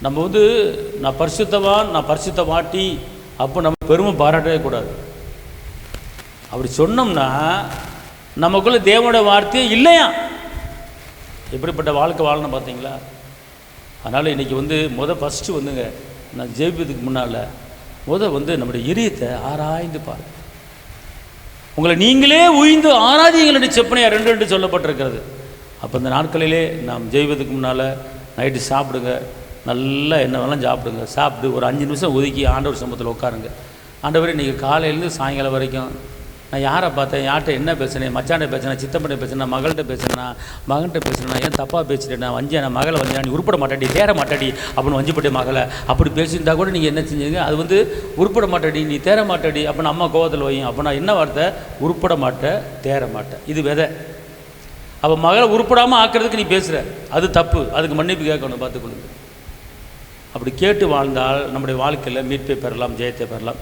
நம்ம வந்து நான் பரிசுத்தவான், நான் பரிசுத்தவாட்டி அப்போ நம்ம பெருமை பாராட்டவே கூடாது. அப்படி சொன்னோம்னா நமக்குள்ள தேவனுடைய வார்த்தையே இல்லையா. எப்படிப்பட்ட வாழ்க்கை வாழணும் பார்த்தீங்களா? அதனால் இன்றைக்கி வந்து ஃபஸ்ட்டு வந்துங்க, நான் ஜெயிப்பதுக்கு முன்னால் வந்து நம்முடைய இதயத்தை ஆராய்ந்து பாருங்கள். உங்களை நீங்களே உய்ந்து ஆராய்ச்சிங்களுடைய செப்பனையாக 2 சொல்லப்பட்டிருக்கிறது. அப்போ இந்த நாட்களிலே நாம் ஜெயிப்பதுக்கு முன்னால் நைட்டு சாப்பிடுங்க, நல்லா என்ன வேணாலும் சாப்பிடுங்க. சாப்பிட்டு ஒரு 5 நிமிஷம் ஒதுக்கி ஆண்டவர் சமூகத்தில் உட்காருங்க. ஆண்டவரே இன்றைக்கி காலையிலேருந்து சாயங்காலம் வரைக்கும் நான் யாரை பார்த்தேன், யார்கிட்ட என்ன பேசுனேன், மச்சான்ட்ட பேசினேன், சித்தப்பட்ட பேசுனேன், மகள்கிட்ட பேசுனேன்னா, மகன்கிட்ட பேசுனேன்னா, ஏன் தப்பாக பேசிட்டேன், நான் வஞ்சேன், நான் மகளை வஞ்சேன், நீ உருப்பட மாட்டாடி, தேர மாட்டாடி அப்படின்னு வஞ்சிப்பட்டே மகளை அப்படி பேசியிருந்தா கூட நீங்கள் என்ன செஞ்சீங்க, அது வந்து உருப்பட மாட்டாடி, நீ தேர மாட்டாடி அப்படின்னு அம்மா கோவத்தில் வையும். அப்போ நான் என்ன வார்த்தை, உருப்பட மாட்டேன், தேர மாட்டேன், இது விதை. அப்போ மகளை உருப்படாமல் ஆக்கிறதுக்கு நீ பேசுகிற, அது தப்பு, அதுக்கு மன்னிப்பு கேட்கணும் பார்த்துக்கொள்ளுங்க. அப்படி கேட்டு வாழ்ந்தால் நம்முடைய வாழ்க்கையில் மீட்பை பெறலாம், ஜெயத்தை பெறலாம்.